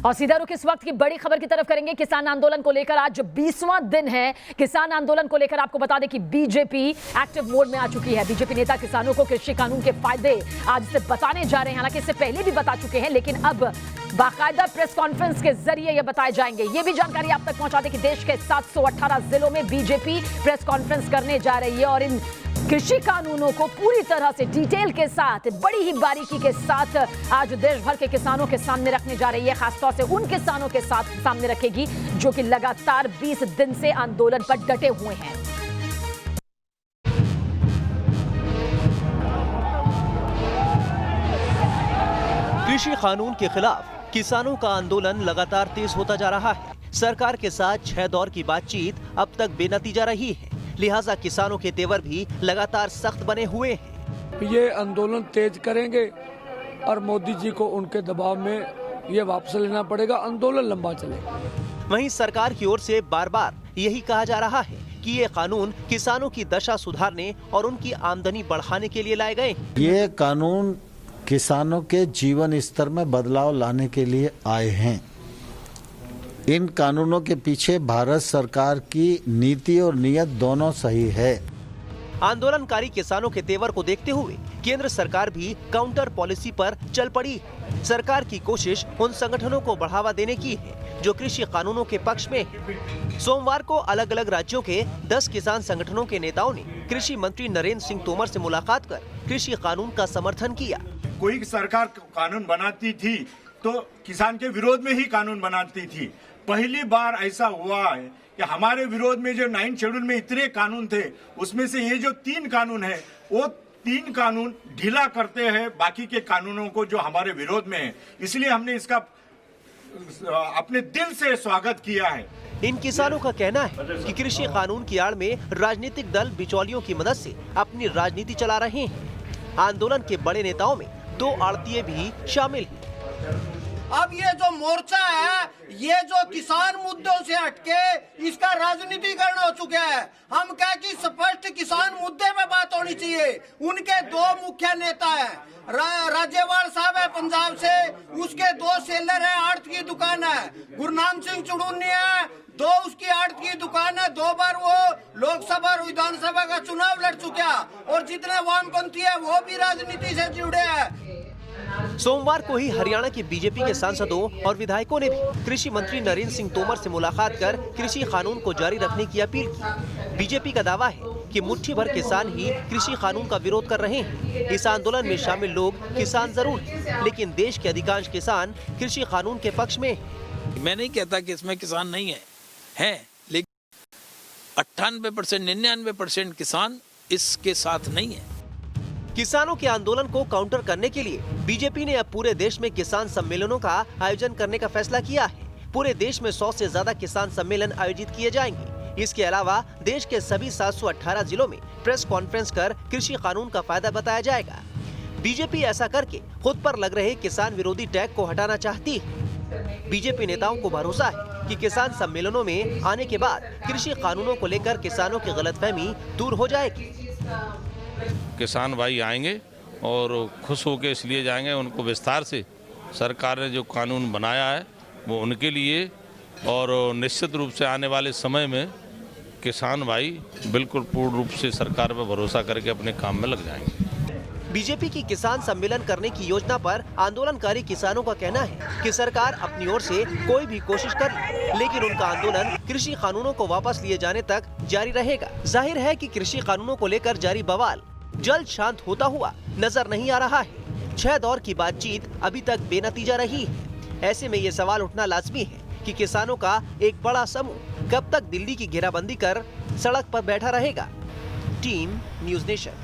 और सीधा रुख इस वक्त की बड़ी खबर की तरफ करेंगे। किसान आंदोलन को लेकर आज 20वां दिन है। किसान आंदोलन को लेकर आपको बता दें कि बीजेपी एक्टिव मोड में आ चुकी है। बीजेपी नेता किसानों को कृषि कानून के फायदे आज से बताने जा रहे हैं। हालांकि इससे पहले भी बता चुके हैं, लेकिन अब बाकायदा प्रेस कॉन्फ्रेंस के जरिए ये बताए जाएंगे। ये भी जानकारी आप तक पहुंचा दें कि देश के 718 जिलों में बीजेपी प्रेस कॉन्फ्रेंस करने जा रही है और इन कृषि कानूनों को पूरी तरह से डिटेल के साथ, बड़ी ही बारीकी के साथ आज देश भर के किसानों के सामने रखने जा रही है। खासतौर से उन किसानों के साथ सामने रखेगी जो कि लगातार 20 दिन से आंदोलन पर डटे हुए हैं। कृषि कानून के खिलाफ किसानों का आंदोलन लगातार तेज होता जा रहा है। सरकार के साथ 6 दौर की बातचीत अब तक बेनतीजा रही है, लिहाजा किसानों के तेवर भी लगातार सख्त बने हुए हैं। ये आंदोलन तेज करेंगे और मोदी जी को उनके दबाव में ये वापस लेना पड़ेगा, आंदोलन लंबा चलेगा। वहीं सरकार की ओर से बार बार यही कहा जा रहा है कि ये कानून किसानों की दशा सुधारने और उनकी आमदनी बढ़ाने के लिए लाए गए। ये कानून किसानों के जीवन स्तर में बदलाव लाने के लिए आए हैं। इन कानूनों के पीछे भारत सरकार की नीति और नीयत दोनों सही है। आंदोलनकारी किसानों के तेवर को देखते हुए केंद्र सरकार भी काउंटर पॉलिसी पर चल पड़ी। सरकार की कोशिश उन संगठनों को बढ़ावा देने की है जो कृषि कानूनों के पक्ष में है। सोमवार को अलग अलग राज्यों के 10 किसान संगठनों के नेताओं ने कृषि मंत्री नरेंद्र सिंह तोमर से मुलाकात कर कृषि कानून का समर्थन किया। कोई सरकार कानून बनाती थी तो किसान के विरोध में ही कानून बनाती थी। पहली बार ऐसा हुआ है कि हमारे विरोध में जो 9 शेड्यूल में इतने कानून थे, उसमें से ये जो 3 कानून है, वो 3 कानून ढीला करते हैं बाकी के कानूनों को जो हमारे विरोध में है। इसलिए हमने इसका अपने दिल से स्वागत किया है। इन किसानों का कहना है कि कृषि कानून की आड़ में राजनीतिक दल बिचौलियों की मदद से अपनी राजनीति चला रहे हैं। आंदोलन के बड़े नेताओं में 2 आड़तिए भी शामिल हैं। अब ये जो मोर्चा है, ये जो किसान मुद्दों से हटके इसका राजनीतिकरण हो चुका है। हम कह कि स्पष्ट किसान मुद्दे पे बात होनी चाहिए। उनके 2 मुख्य नेता हैं, राज्यपाल साहब है पंजाब से, उसके 2 सेलर है, आड़त की दुकान है। गुरनाम सिंह चुड़ूनी है, 2 उसकी आड़त की दुकान है। 2 बार वो लोकसभा और विधानसभा का चुनाव लड़ चुका, और जितने वामपंथी है वो भी राजनीति से जुड़े हैं। सोमवार को ही हरियाणा के बीजेपी के सांसदों और विधायकों ने भी कृषि मंत्री नरेंद्र सिंह तोमर से मुलाकात कर कृषि कानून को जारी रखने की अपील की। बीजेपी का दावा है कि मुट्ठी भर किसान ही कृषि कानून का विरोध कर रहे हैं। इस आंदोलन में शामिल लोग किसान जरूर हैं, लेकिन देश के अधिकांश किसान कृषि कानून के पक्ष में हैं। मैं नहीं कहता कि इसमें किसान नहीं है, लेकिन 98% 99% किसान इसके साथ नहीं है। किसानों के आंदोलन को काउंटर करने के लिए बीजेपी ने अब पूरे देश में किसान सम्मेलनों का आयोजन करने का फैसला किया है। पूरे देश में 100 से ज्यादा किसान सम्मेलन आयोजित किए जाएंगे। इसके अलावा देश के सभी 718 जिलों में प्रेस कॉन्फ्रेंस कर कृषि कानून का फायदा बताया जाएगा। बीजेपी ऐसा करके खुद पर लग रहे किसान विरोधी टैग को हटाना चाहती है। बीजेपी नेताओं को भरोसा है कि किसान सम्मेलनों में आने के बाद कृषि कानूनों को लेकर किसानों की गलतफहमी दूर हो जाएगी। किसान भाई आएंगे और खुश होकर इसलिए जाएंगे, उनको विस्तार से सरकार ने जो कानून बनाया है वो उनके लिए, और निश्चित रूप से आने वाले समय में किसान भाई बिल्कुल पूर्ण रूप से सरकार पर भरोसा करके अपने काम में लग जाएंगे। बीजेपी की किसान सम्मेलन करने की योजना पर आंदोलनकारी किसानों का कहना है कि सरकार अपनी ओर से कोई भी कोशिश कर ले, लेकिन उनका आंदोलन कृषि कानूनों को वापस लिए जाने तक जारी रहेगा। जाहिर है कि कृषि कानूनों को लेकर जारी बवाल जल्द शांत होता हुआ नजर नहीं आ रहा है। 6 दौर की बातचीत अभी तक बेनतीजा रही है। ऐसे में ये सवाल उठना लाजमी है कि किसानों का एक बड़ा समूह कब तक दिल्ली की घेराबंदी कर सड़क पर बैठा रहेगा। Team news nation.